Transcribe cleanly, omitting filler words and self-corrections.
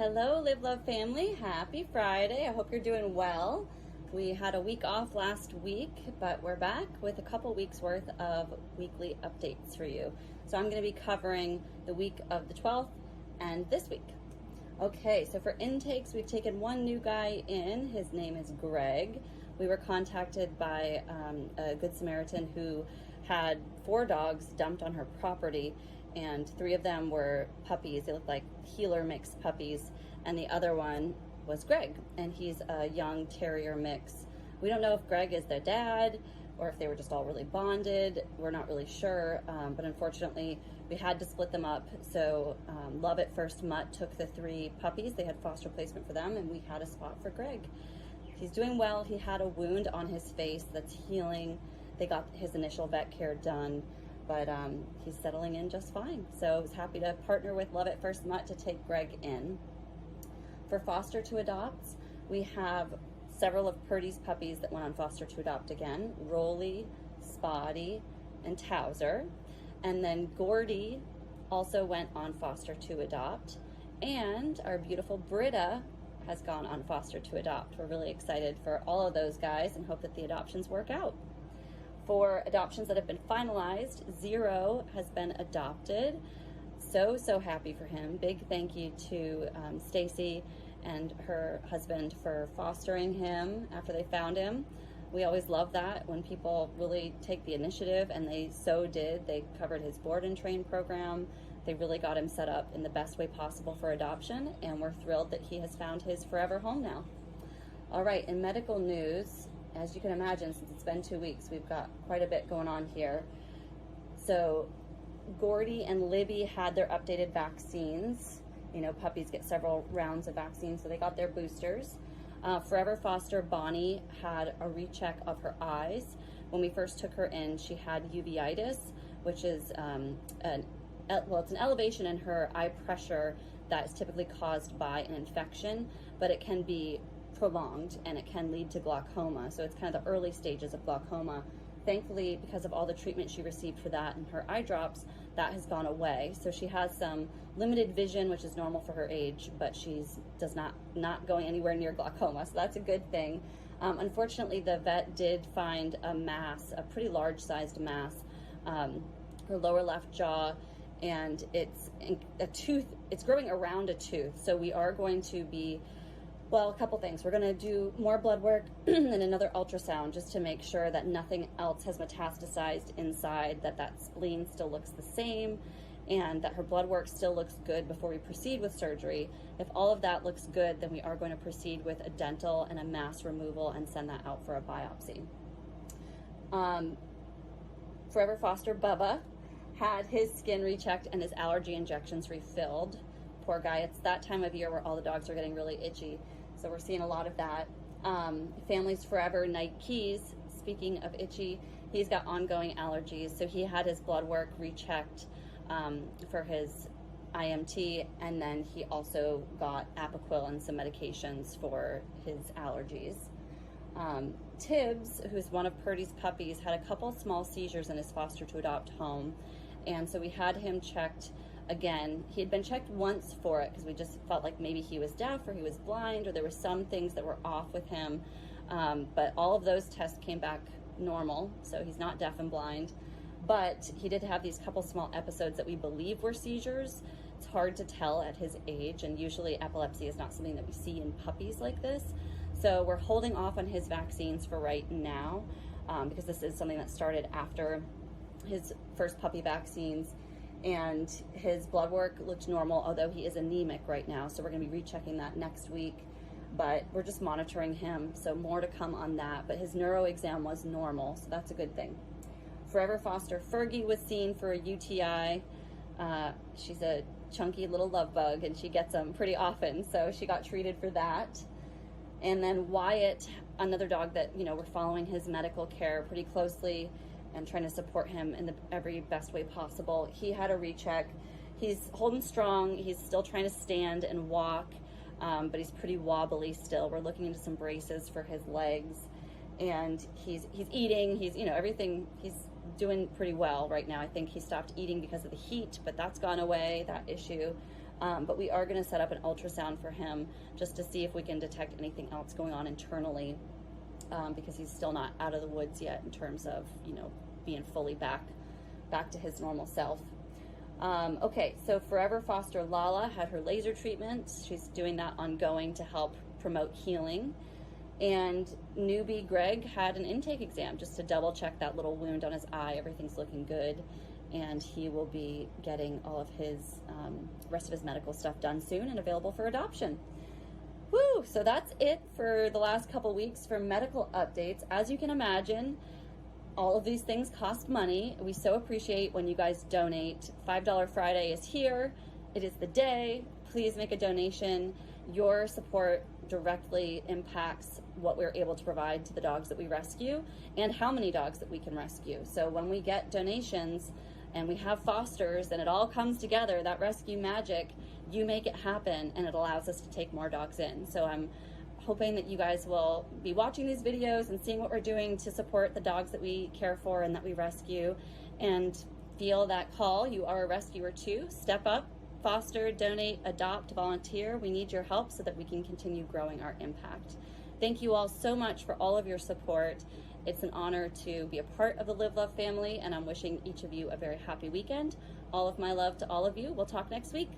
Hello, Live Love family. Happy Friday. I hope you're doing well. We had a week off last week, but we're back with a couple weeks worth of weekly updates for you. So I'm going to be covering the week of the 12th and this week. Okay, so for intakes, we've taken one new guy in. His name is Greg. We were contacted by a Good Samaritan who had 4 dogs dumped on her property, and 3 of them were puppies. They looked like healer mix puppies, and the other one was Greg, and he's a young terrier mix. We don't know if Greg is their dad or if they were just all really bonded. We're not really sure, but unfortunately we had to split them up. So Love at First Mutt took the 3 puppies. They had foster placement for them, and we had a spot for Greg. He's doing well. He had a wound on his face that's healing. They got his initial vet care done, but he's settling in just fine. So I was happy to partner with Love at First Mutt to take Greg in. For foster to adopt, we have several of Purdy's puppies that went on foster to adopt again: Rolly, Spotty, and Towser. And then Gordy also went on foster to adopt. And our beautiful Brita has gone on foster to adopt. We're really excited for all of those guys and hope that the adoptions work out. For adoptions that have been finalized, Zero has been adopted. So happy for him. Big thank you to Stacy and her husband for fostering him after they found him. We always love that when people really take the initiative, and they so did. They covered his board and train program. They really got him set up in the best way possible for adoption, and we're thrilled that he has found his forever home now. All right, in medical news, as you can imagine, since it's been 2 weeks, we've got quite a bit going on here. So Gordy and Libby had their updated vaccines. You know, puppies get several rounds of vaccines, so they got their boosters. Forever Foster Bonnie had a recheck of her eyes. When we first took her in, she had uveitis, which is it's an elevation in her eye pressure that is typically caused by an infection, but it can be prolonged and it can lead to glaucoma. So it's kind of the early stages of glaucoma. Thankfully, because of all the treatment she received for that and her eye drops, that has gone away. So she has some limited vision, which is normal for her age, but she's not going anywhere near glaucoma. So that's a good thing. Unfortunately, the vet did find a mass, a pretty large sized mass, her lower left jaw, and it's a tooth. It's growing around a tooth. So we are going to be, well, a couple things. We're going to do more blood work and another ultrasound just to make sure that nothing else has metastasized inside, that spleen still looks the same, and that her blood work still looks good before we proceed with surgery. If all of that looks good, then we are going to proceed with a dental and a mass removal and send that out for a biopsy. Forever Foster Bubba had his skin rechecked and his allergy injections refilled. Poor guy. It's that time of year where all the dogs are getting really itchy. So we're seeing a lot of that. Families Forever Night Keys, speaking of itchy, he's got ongoing allergies. So he had his blood work rechecked for his IMT, and then he also got Apoquil and some medications for his allergies. Tibbs, who's one of Purdy's puppies, had a couple small seizures in his foster to adopt home, and so we had him checked again. He had been checked once for it because we just felt like maybe he was deaf or he was blind or there were some things that were off with him, but all of those tests came back normal, so he's not deaf and blind. But he did have these couple small episodes that we believe were seizures. It's hard to tell at his age, and usually epilepsy is not something that we see in puppies like this. So we're holding off on his vaccines for right now because this is something that started after his first puppy vaccines, and his blood work looked normal, although he is anemic right now. So we're going to be rechecking that next week, but we're just monitoring him. So more to come on that, but his neuro exam was normal, so that's a good thing. Forever Foster Fergie was seen for a UTI. She's a chunky little love bug, and she gets them pretty often, so she got treated for that. And then Wyatt, another dog that, you know, we're following his medical care pretty closely and trying to support him in the every best way possible. He had a recheck. He's holding strong. He's still trying to stand and walk, but he's pretty wobbly still. We're looking into some braces for his legs, and he's eating. He's, you know, everything. He's doing pretty well right now. I think he stopped eating because of the heat, but that's gone away, that issue. But we are going to set up an ultrasound for him just to see if we can detect anything else going on internally, because he's still not out of the woods yet in terms of, you know, being fully back to his normal self. Okay, so Forever Foster LaLa had her laser treatment. She's doing that ongoing to help promote healing. And Newbie Greg had an intake exam just to double check that little wound on his eye. Everything's looking good. And he will be getting all of his rest of his medical stuff done soon and available for adoption. Woo! So that's it for the last couple weeks for medical updates. As you can imagine, all of these things cost money. We so appreciate when you guys donate. $5 Friday is here. It is the day. Please make a donation. Your support directly impacts what we're able to provide to the dogs that we rescue and how many dogs that we can rescue. So when we get donations and we have fosters and it all comes together, that rescue magic, you make it happen and it allows us to take more dogs in. So I'm hoping that you guys will be watching these videos and seeing what we're doing to support the dogs that we care for and that we rescue, and feel that call. You are a rescuer too. Step up, foster, donate, adopt, volunteer. We need your help so that we can continue growing our impact. Thank you all so much for all of your support. It's an honor to be a part of the Live Love family, and I'm wishing each of you a very happy weekend. All of my love to all of you. We'll talk next week.